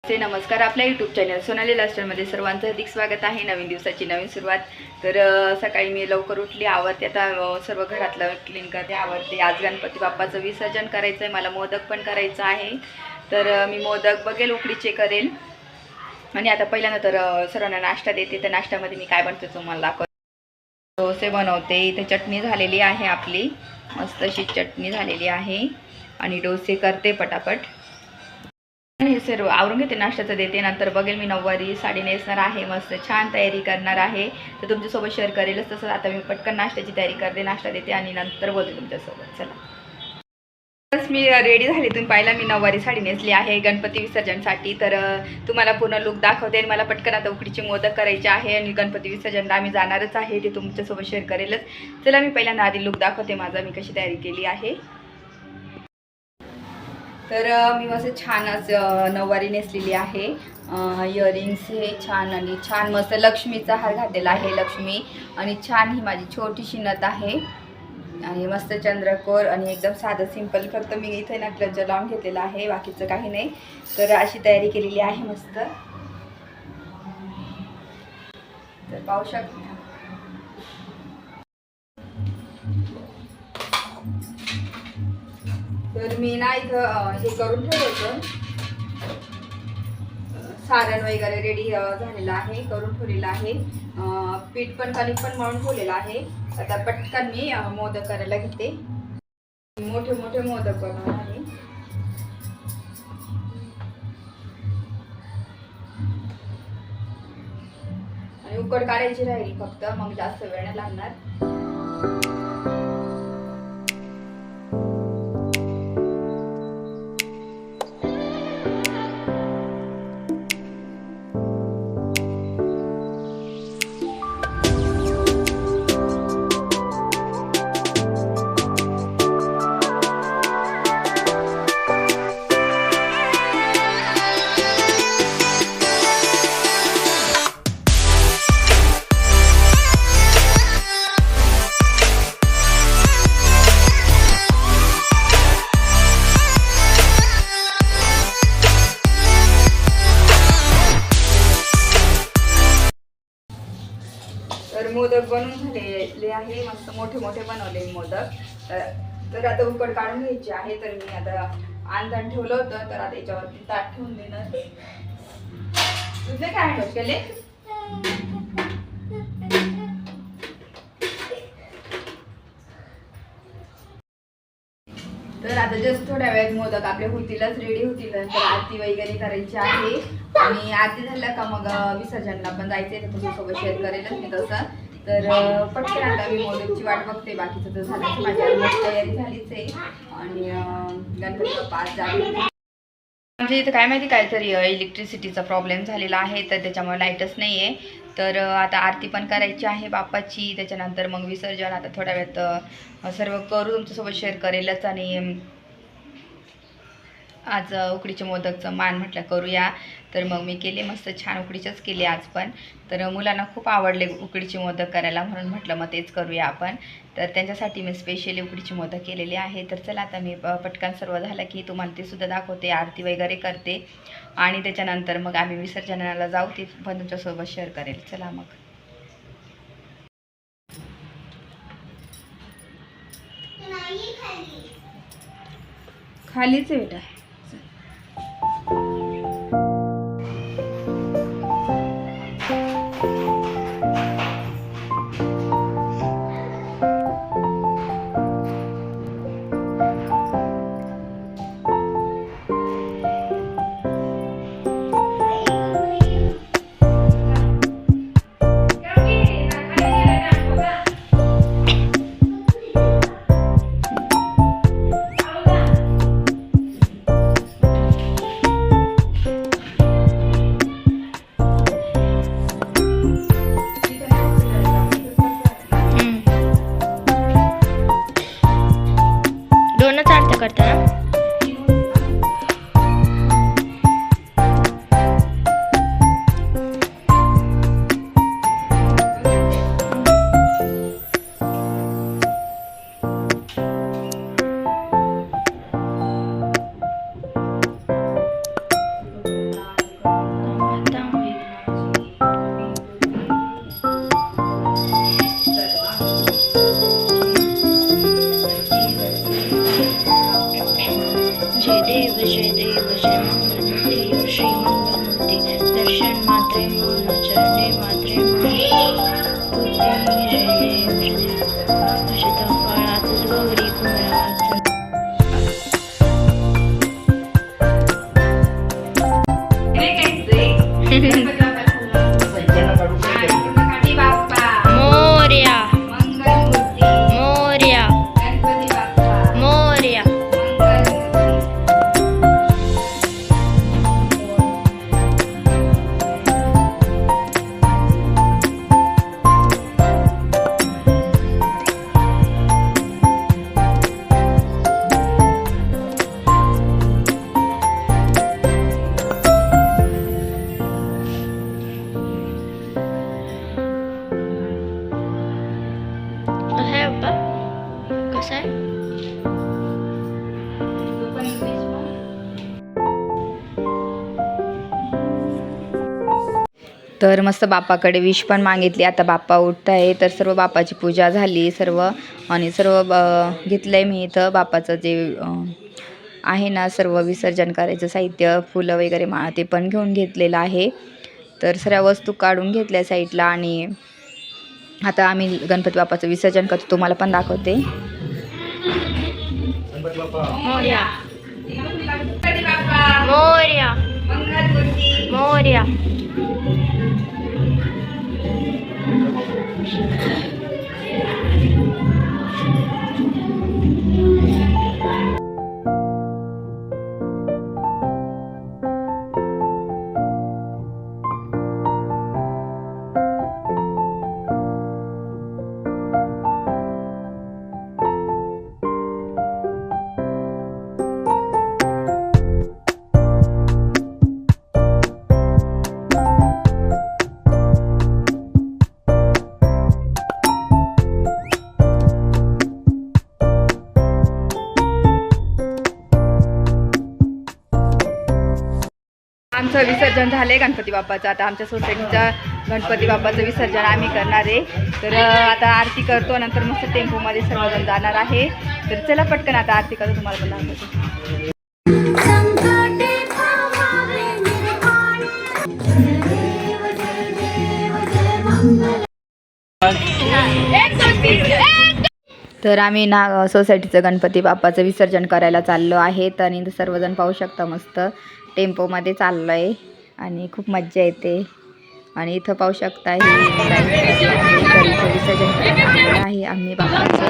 नमस्कार. आपल्या YouTube channel Sonali लास्टरमध्ये सर्वांचं अधिक स्वागत आहे. नवीन दिवसाची नवीन सुरुवात. तर सकाळी मी लवकर उठली, आवरते, आता सर्व घरातलं क्लीन करते, आवरते. आज गणपती बाप्पाचं विसर्जन करायचं आहे, मला मोदक पण करायचं आहे. तर मी मोदक बघेल, उकडीचे करेल. आणि आता पहिल्यांदा तर सर्वांना नाश्ता देते. तर नाश्त्यामध्ये मी काय बनते तुम्हाला दाखवते. डोसे बनवते. इथे चटणी झालेली आहे, आपली मस्त अशी चटणी झालेली आहे. आणि डोसे करते पटापट. हे सर्व आवरून घेते, नाश्त्याचं देते. नंतर बघेल मी नऊवारी साडी नेसणार आहे, मस्त छान तयारी करणार आहे. तर तुमच्यासोबत शेअर करेलच. तसं आता मी पटकन नाश्त्याची तयारी करते, नाश्ता देते आणि नंतर बोलते तुमच्यासोबत. चला, बस मी रेडी झाली. तुम्ही पाहिला मी नऊवारी साडी नेसली आहे गणपती विसर्जनसाठी. तर तुम्हाला पूर्ण लुक दाखवते. आणि मला पटकन आता उकडीचे मोदक करायचे आहे आणि गणपती विसर्जनला आम्ही जाणारच आहे, ते तुमच्यासोबत शेअर करेलच. चला, मी पहिल्यांदा आधी लुक दाखवते माझा, मी कशी तयारी केली आहे. तर मी मस्त छान असं नऊवारी नेसलेली आहे. इयरिंग्स हे छान आणि छान मस्त लक्ष्मीचा हार घातलेला आहे, लक्ष्मी. आणि छान ही माझी छोटीशी नथ आहे आणि मस्त चंद्रकोर आणि एकदम साधं सिंपल. फक्त मी इथे ना क्लचर लावून घेतलेला आहे, बाकीचं काही नाही. तर अशी तयारी केलेली आहे मस्त. तर पाहू शकता. तर मी ना इथं हे करून ठेवलं, सारण वगैरे रेडी झालेलं आहे, करून ठेवलेलं आहे. पीठ पण कणिक पण मळून ठेवलेलं आहे. आता पटकन मी मोदक करायला घेते. मोठे मोठे मोदक बनवणार आहे. आणि उकड काढायची राहील फक्त, मग जास्त वेळ नाही लागणार. तर मोदक बनवून झालेले आहे, मस्त मोठे मोठे बनवले मोदक. तर आता उकड काढून घ्यायची आहे. तर मी आता आंधण ठेवलं होतं, तर आता याच्यावरती ताट ठेवून देणार. तुझे काय हँडवॉश केले? तर आता जस्ट थोड्या वेळात मोदक आपले होतीलच, रेडी होतील. तर आरती वगैरे करायची आहे आणि आरती झालं का मग विसर्जनला पण जायचंय, तर तुझ्यासोबत शेअर करेलच मी तसं. तर पटकन आता मी मोदकची वाट बघते. बाकीचं तर झालं, माझी ऑलमोस्ट तयारी झालीच आहे. आणि गणपती बाप्पा आज जाईल. म्हणजे इथं काय माहिती काहीतरी इलेक्ट्रिसिटीचा प्रॉब्लेम झालेला आहे, तर त्याच्यामुळे लाईटच नाही आहे. तर आता आरती पण करायची आहे बाप्पाची, त्याच्यानंतर मग विसर्जन. आता थोड्या वेळात सर्व करू, तुमच्यासोबत शेअर करेलच. आणि आज उकडीचे मोदकचं मान म्हटलं करूया, तर मग मी केले, मस्त छान उकडीचेच केले आज पण. तर मुलांना खूप आवडले उकडीचे मोदक करायला, म्हणून म्हटलं मग तेच करूया आपण. तर त्यांच्यासाठी मी स्पेशली उकडीचे मोदक केलेले आहे. तर चला, आता मी पटकन सर्व झालं की तुम्हाला ते सुद्धा दाखवते, आरती वगैरे करते आणि त्याच्यानंतर मग आम्ही विसर्जनाला जाऊ, ते पण तुमच्यासोबत शेअर करेल. चला मग. खालीच आहे बेटा. दोनच अर्थ करता ना. तर मस्त बाप्पाकडे विश पण मागितली. आता बाप्पा उठत आहे, तर सर्व बाप्पाची पूजा झाली सर्व. आणि सर्व घेतलं आहे मी इथं बाप्पाचं जे आहे ना सर्व विसर्जन करायचं साहित्य, फुलं वगैरे माळा ते पण घेऊन घेतलेलं आहे. तर सर्व वस्तू काढून घेतल्या साईडला. आणि आता आम्ही गणपती बाप्पाचं विसर्जन करतो, तुम्हाला पण दाखवते. मोरया मोरया मोरया. आमचं विसर्जन झालंय गणपती बाप्पाचं. आता आमच्या सोसायटीच्या गणपती बाप्पाचं विसर्जन आम्ही करणार आहे. तर आता आरती करतो, नंतर मस्त टेम्पोमध्ये सर्वजण जाणार आहे. तर चला पटकन आता आरती करतो, तुम्हाला पण दाखवतो. तर आम्ही ना सोसायटीचं गणपती बाप्पाचं विसर्जन करायला चाललो आहेत. आणि सर्वजण पाहू शकता मस्त टेम्पोमध्ये चाललो आहे आणि खूप मज्जा येते. आणि इथं पाहू शकता विसर्जन करायला आहे आम्ही बाप्पाचं.